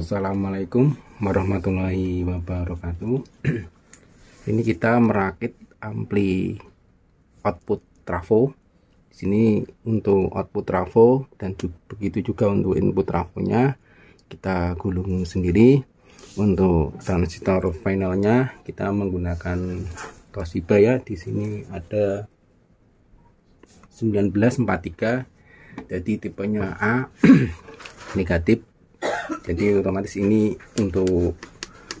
Assalamualaikum warahmatullahi wabarakatuh. Ini kita merakit ampli output trafo. Di sini untuk output trafo dan begitu juga untuk input trafonya kita gulung sendiri. Untuk transistor finalnya kita menggunakan Toshiba ya. Di sini ada 1943. Jadi tipenya A negatif. Jadi otomatis ini untuk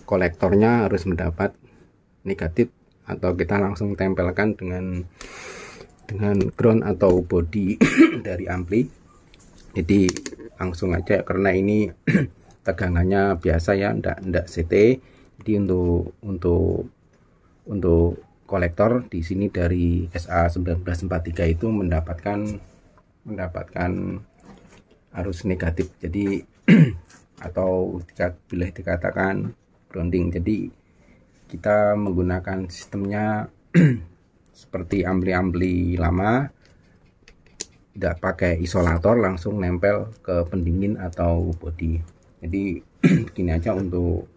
kolektornya harus mendapat negatif atau kita langsung tempelkan dengan ground atau body dari ampli. Jadi langsung aja karena ini tegangannya biasa ya, ndak CT. Jadi untuk kolektor di sini dari SA1943 itu mendapatkan arus negatif. Jadi atau bila dikatakan grounding. Jadi kita menggunakan sistemnya seperti ampli-ampli lama, tidak pakai isolator, langsung nempel ke pendingin atau body. Jadi begini aja untuk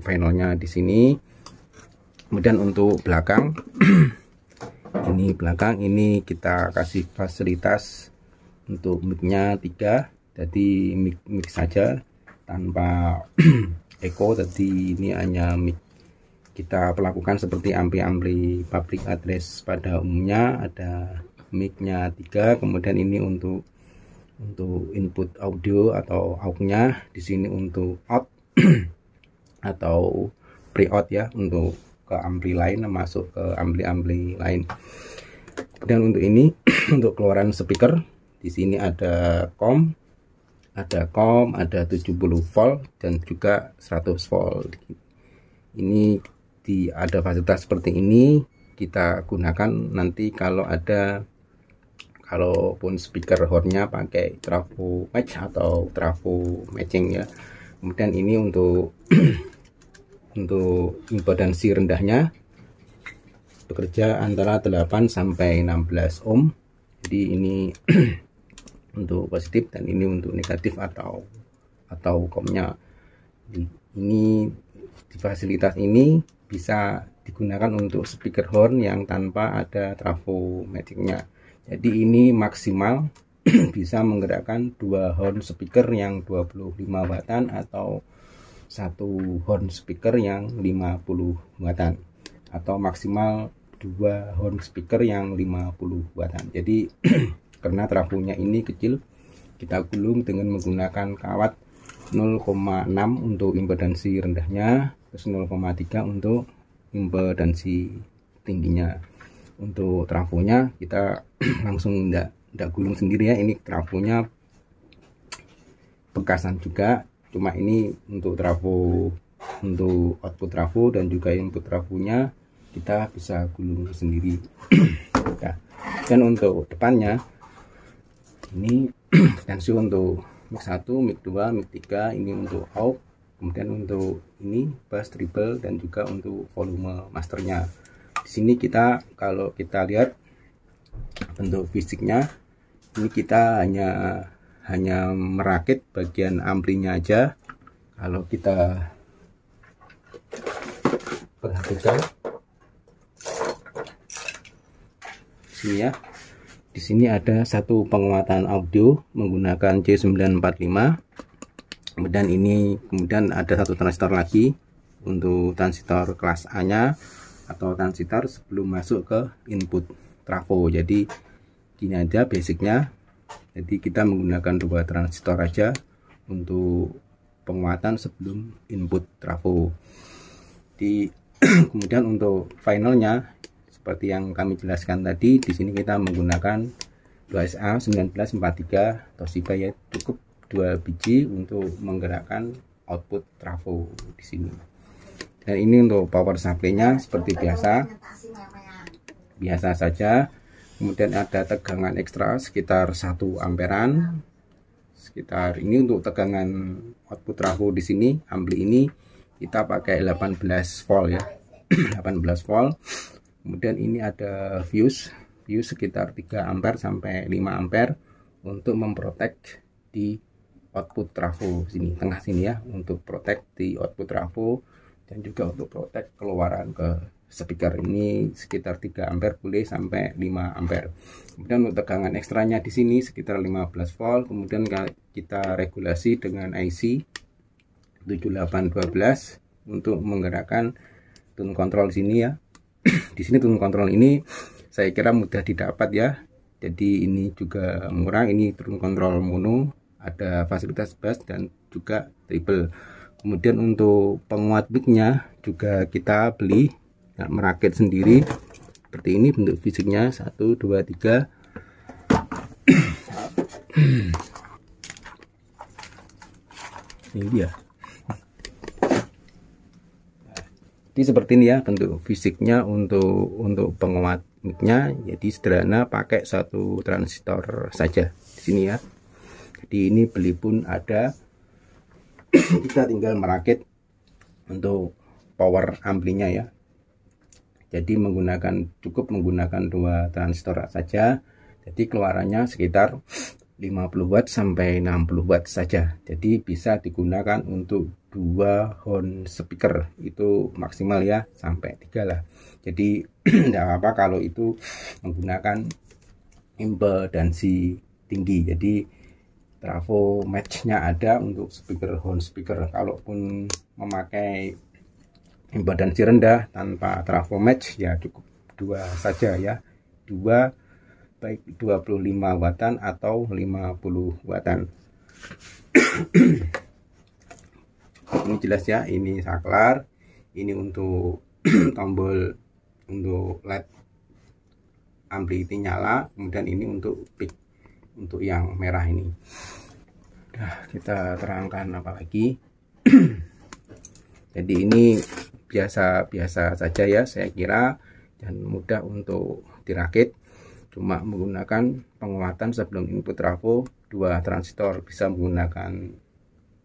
finalnya di sini. Kemudian untuk belakang ini kita kasih fasilitas untuk micnya 3, jadi mic saja tanpa echo. Jadi ini hanya mic kita perlakukan seperti ampli-ampli public address pada umumnya, ada micnya 3. Kemudian ini untuk input audio atau aux-nya, di sini untuk out atau pre-out ya, untuk ke ampli lain, masuk ke ampli-ampli lain. Kemudian untuk ini untuk keluaran speaker, di sini ada COM, ada 70 volt dan juga 100 volt. Ini ada fasilitas seperti ini kita gunakan nanti kalaupun speaker hornnya pakai trafo match atau trafo matching ya. Kemudian ini untuk impedansi rendahnya bekerja antara 8 sampai 16 ohm. Jadi ini untuk positif dan ini untuk negatif atau komnya. Ini di fasilitas ini bisa digunakan untuk speaker horn yang tanpa ada trafo matchingnya. Jadi ini maksimal bisa menggerakkan 2 horn speaker yang 25 watan atau 1 horn speaker yang 50 watan atau maksimal 2 horn speaker yang 50 watan. Jadi karena trafonya ini kecil, kita gulung dengan menggunakan kawat 0,6 untuk impedansi rendahnya, terus 0,3 untuk impedansi tingginya. Untuk trafonya kita langsung ndak gulung sendiri ya, ini trafonya bekasan juga, cuma ini untuk trafo, untuk output trafo dan juga input trafonya kita bisa gulung sendiri. Nah, dan untuk depannya ini tensi untuk mic 1, mic 2, mic 3, ini untuk aux, kemudian untuk ini bass, treble dan juga untuk volume masternya. Di sini kalau kita lihat bentuk fisiknya, ini kita hanya merakit bagian amplinya aja. Kalau kita perhatikan sini ya, di sini ada satu penguatan audio menggunakan C945. Kemudian ada satu transistor lagi untuk transistor kelas A nya atau transistor sebelum masuk ke input trafo. Jadi gini aja basicnya. Jadi kita menggunakan 2 transistor aja untuk penguatan sebelum input trafo. Kemudian untuk finalnya seperti yang kami jelaskan tadi, di sini kita menggunakan 2SA1943 Toshiba ya, cukup 2 biji untuk menggerakkan output trafo di sini. Dan ini untuk power supply-nya seperti biasa saja. Kemudian ada tegangan ekstra sekitar 1 amperan. Ini untuk tegangan output trafo di sini, ampli ini kita pakai 18 volt ya. 18 volt. Kemudian ini ada fuse sekitar 3 ampere sampai 5 ampere untuk memprotek di output trafo sini, tengah sini ya, untuk protect di output trafo dan juga untuk protect keluaran ke speaker. Ini sekitar 3 ampere boleh sampai 5 ampere. Kemudian untuk tegangan ekstranya di sini sekitar 15 volt. Kemudian kita regulasi dengan IC 7812 untuk menggerakkan tune control sini ya. Di sini tune control ini saya kira mudah didapat ya. Jadi ini juga murah, ini tune control mono, ada fasilitas bass dan juga treble. Kemudian untuk penguat mic-nya juga kita beli, merakit sendiri. Seperti ini bentuk fisiknya, 1 2 3. Ini dia. Jadi seperti ini ya bentuk fisiknya untuk penguat mic-nya. Jadi sederhana, pakai satu transistor saja di sini ya. Jadi ini beli pun ada. Kita tinggal merakit untuk power amplinya ya. Jadi cukup menggunakan 2 transistor saja. Jadi keluarannya sekitar 50 watt sampai 60 watt saja. Jadi bisa digunakan untuk 2 horn speaker, itu maksimal ya, sampai 3 lah. Jadi tidak apa-apa kalau itu menggunakan impedansi tinggi. Jadi trafo matchnya ada untuk speaker horn speaker. Kalaupun memakai impedansi rendah tanpa trafo match ya cukup 2 saja ya, 2 baik 25 wattan atau 50 wattan. Ini jelas ya, ini saklar, ini untuk tombol untuk LED ampli itu nyala, kemudian ini untuk peak, untuk yang merah ini. Nah, kita terangkan apa lagi. Jadi ini biasa-biasa saja ya, saya kira, dan mudah untuk dirakit. Cuma menggunakan penguatan sebelum input trafo 2 transistor, bisa menggunakan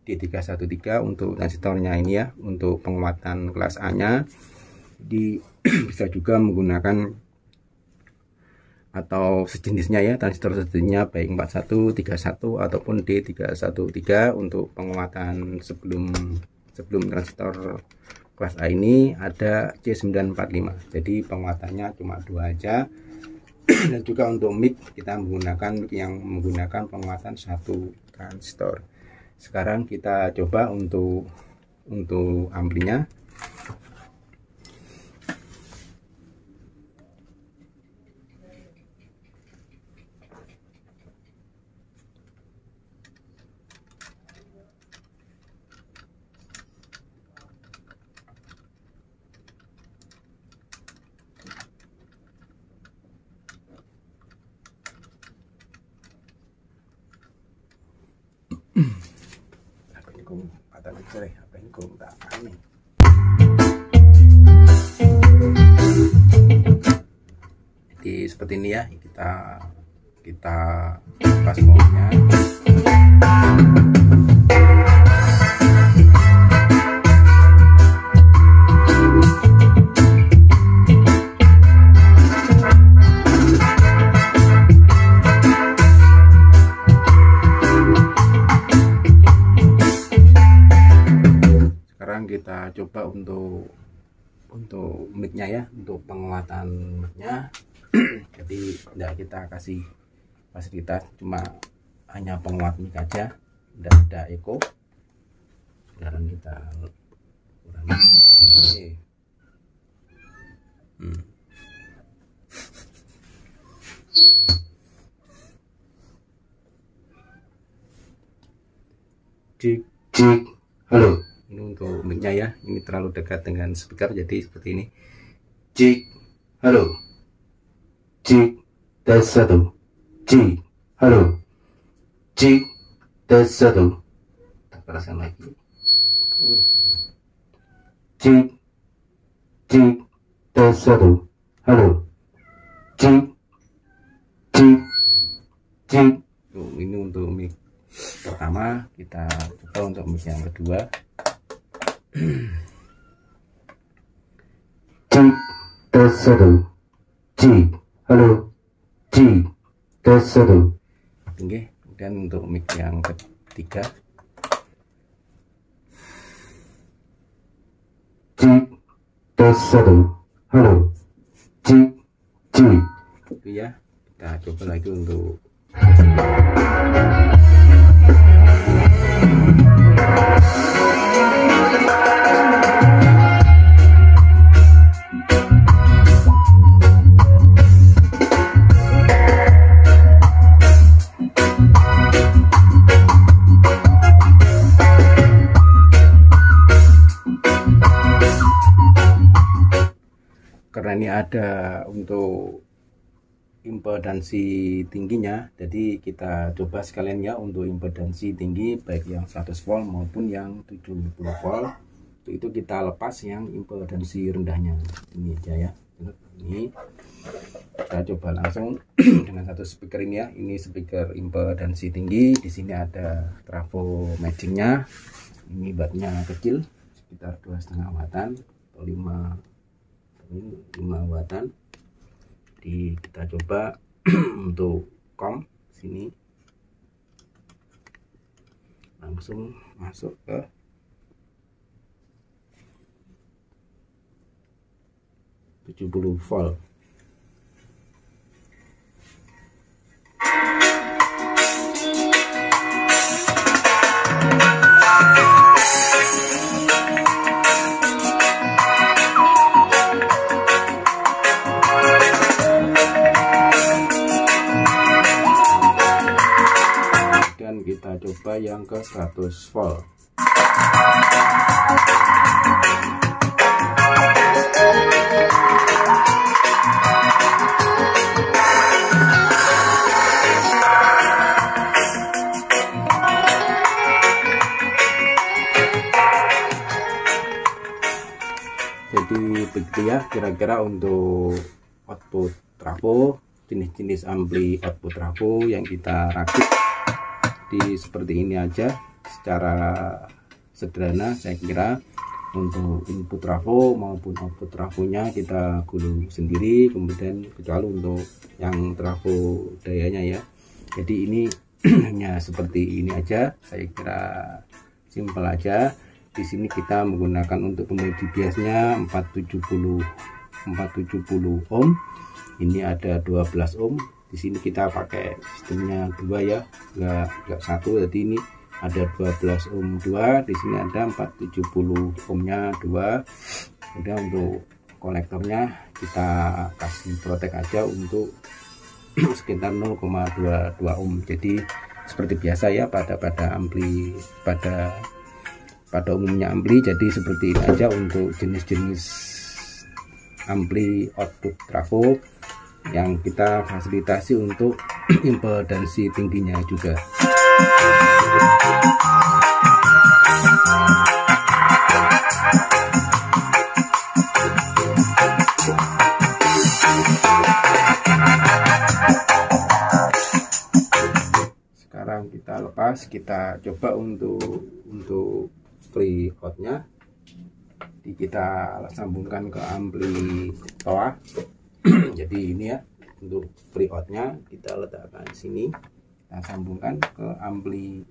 D313 untuk transistornya ini ya, untuk penguatan kelas A nya. Jadi bisa juga menggunakan atau sejenisnya ya, transistor sejenisnya baik 41, 31 ataupun D313 untuk penguatan sebelum transistor kelas A ini ada C945. Jadi penguatannya cuma 2 aja. Dan juga untuk mic kita menggunakan mic yang menggunakan penguatan 1 transistor. Sekarang kita coba untuk amplinya. Jadi seperti ini ya, kita pas maunya. Kita coba untuk mic-nya ya, untuk penguatan mic-nya. Jadi tidak kita kasih fasilitas, cuma hanya penguat mic aja, tidak ada echo. Sekarang kita kurangi. Oke. Cik cik, halo. Ini untuk mic-nya ya, ini terlalu dekat dengan speaker, jadi seperti ini. Cik, halo. Cik, tes 1. Cik, halo. Cik, tes 1. Kita keraskan lagi. Cik, cik, tes 1. Halo. Cik, cik, cik. Ini untuk mic pertama. Kita coba untuk mic yang kedua. Cik, tes 1. Cik, halo. Cik, tes 1. Oke, kemudian untuk mic yang ketiga. Cik, tes 1. Halo. Cik, cik. Itu ya. Kita coba lagi untuk karena ini ada untuk impedansi tingginya, jadi kita coba sekalian ya untuk impedansi tinggi baik yang 100 volt maupun yang 70 volt. Itu kita lepas yang impedansi rendahnya ini aja ya. Ini kita coba langsung dengan satu speaker ini ya. Ini speaker impedansi tinggi, di sini ada trafo matchingnya. Ini bautnya kecil sekitar 2,5 watan atau 5 watan. Jadi kita coba untuk kom sini langsung masuk ke ...70 volt. Dan kita coba yang ke 100 volt. Jadi begitu ya kira-kira untuk output trafo, jenis-jenis ampli output trafo yang kita rakit. Di seperti ini aja secara sederhana. Saya kira untuk input trafo maupun output trafonya kita gulung sendiri, kemudian kecuali untuk yang trafo dayanya ya. Jadi ini hanya seperti ini aja, saya kira simpel aja. Di sini kita menggunakan untuk pembagian biasnya 470 ohm. Ini ada 12 ohm. Di sini kita pakai sistemnya 2 ya, enggak 1. Jadi ini ada 12 ohm 2, di sini ada 470 ohmnya 2. Kemudian untuk konektornya kita kasih protek aja untuk sekitar 0,22 ohm. Jadi seperti biasa ya pada ampli pada umumnya ampli. Jadi seperti ini aja untuk jenis-jenis ampli output trafo yang kita fasilitasi untuk impedansi tingginya juga. Sekarang kita lepas, kita coba untuk free outnya. Kita sambungkan ke ampli toa. Jadi ini ya untuk free outnya kita letakkan sini, kita sambungkan ke ampli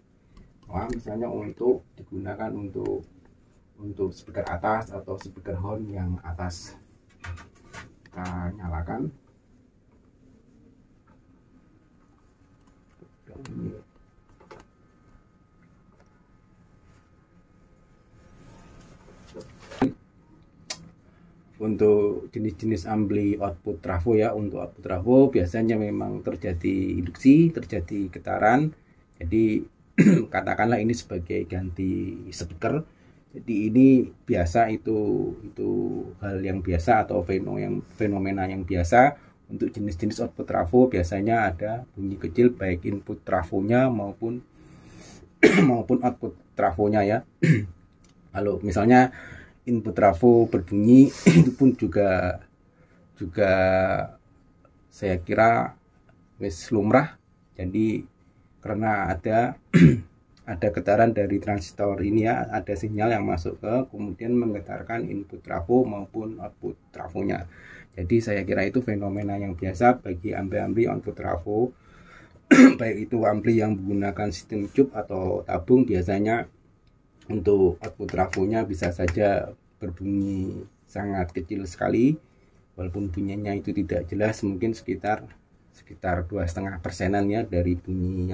toa, misalnya untuk digunakan untuk speaker atas atau speaker horn yang atas. Kita nyalakan. Untuk jenis-jenis ampli output trafo ya, untuk output trafo biasanya memang terjadi induksi, terjadi getaran. Jadi katakanlah ini sebagai ganti speaker. Jadi ini biasa, itu hal yang biasa atau fenomena yang biasa. Untuk jenis-jenis output trafo biasanya ada bunyi kecil baik input trafonya maupun output trafonya ya. Kalau misalnya input trafo berbunyi itu pun juga saya kira wis lumrah. Jadi karena ada getaran dari transistor ini ya, ada sinyal yang masuk ke kemudian menggetarkan input trafo maupun output trafonya. Jadi saya kira itu fenomena yang biasa bagi ampli-ampli output trafo. Baik itu ampli yang menggunakan sistem cube atau tabung, biasanya untuk output trafonya bisa saja berbunyi sangat kecil sekali, walaupun bunyinya itu tidak jelas, mungkin sekitar 2,5% ya dari bunyi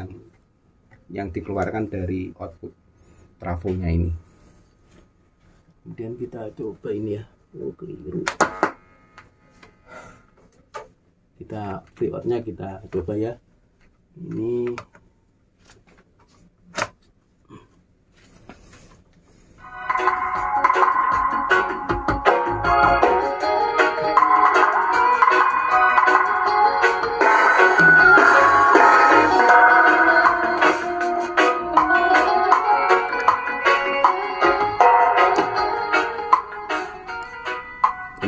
yang dikeluarkan dari output trafonya ini. Kemudian kita coba ini ya. Oh, keliru. Kita freeoutnya kita coba ya. Ini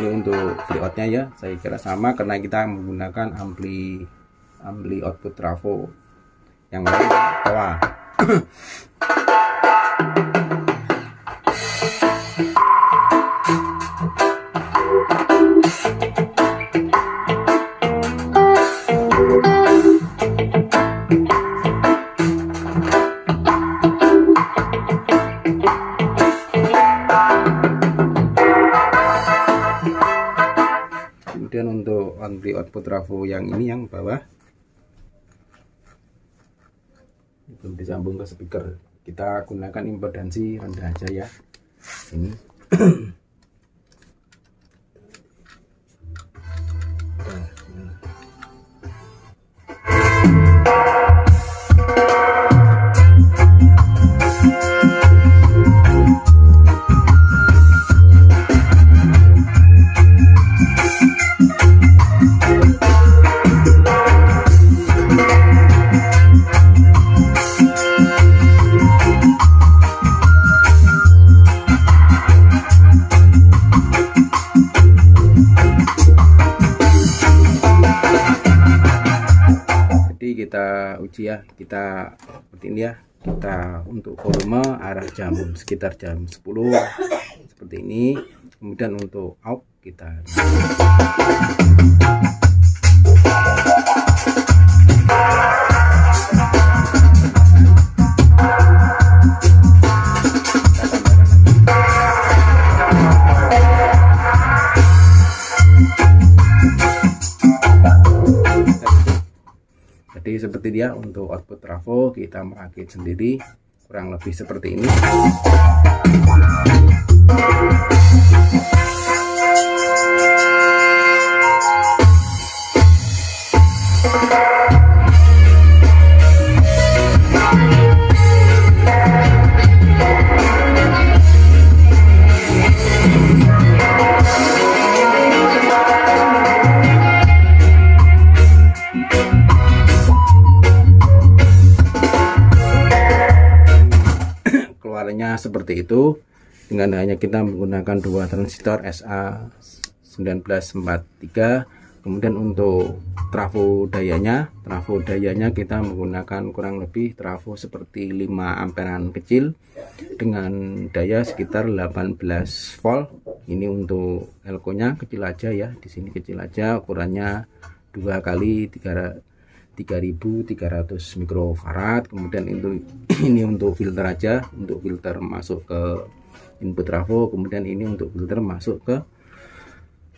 untuk freeoutnya ya, saya kira sama karena kita menggunakan ampli output trafo yang lain TOA. Kemudian untuk ampli output trafo yang ini yang bawah belum disambung ke speaker, kita gunakan impedansi rendah aja ya. Ini kita uji ya, kita seperti ini ya, kita untuk volume arah jam sekitar jam 10 seperti ini. Kemudian untuk out kita jadi seperti dia. Untuk output trafo kita merakit sendiri kurang lebih seperti ini. Keluarnya seperti itu dengan hanya kita menggunakan dua transistor SA1943. Kemudian untuk trafo dayanya kita menggunakan kurang lebih trafo seperti 5 amperan kecil dengan daya sekitar 18 volt. Ini untuk elko nya kecil aja ya, di sini kecil aja, ukurannya 2 kali 3300 mikrofarad. Kemudian ini untuk filter aja, untuk filter masuk ke input trafo. Kemudian ini untuk filter masuk ke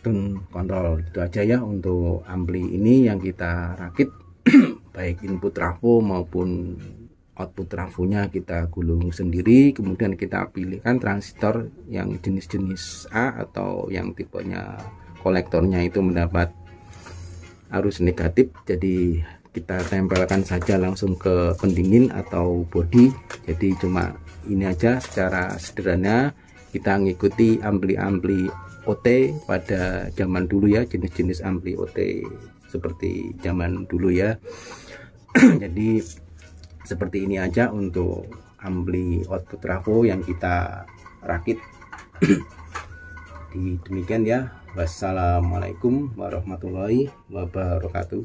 tone control. Itu aja ya untuk ampli ini yang kita rakit. Baik input trafo maupun output trafonya kita gulung sendiri. Kemudian kita pilihkan transistor yang jenis-jenis A atau yang tipenya kolektornya itu mendapat arus negatif. Jadi kita tempelkan saja langsung ke pendingin atau body. Jadi cuma ini aja secara sederhana. Kita ngikuti ampli-ampli OT pada zaman dulu ya, jenis-jenis ampli OT seperti zaman dulu ya. Jadi seperti ini aja untuk ampli output trafo yang kita rakit. Demikian ya. Wassalamualaikum warahmatullahi wabarakatuh.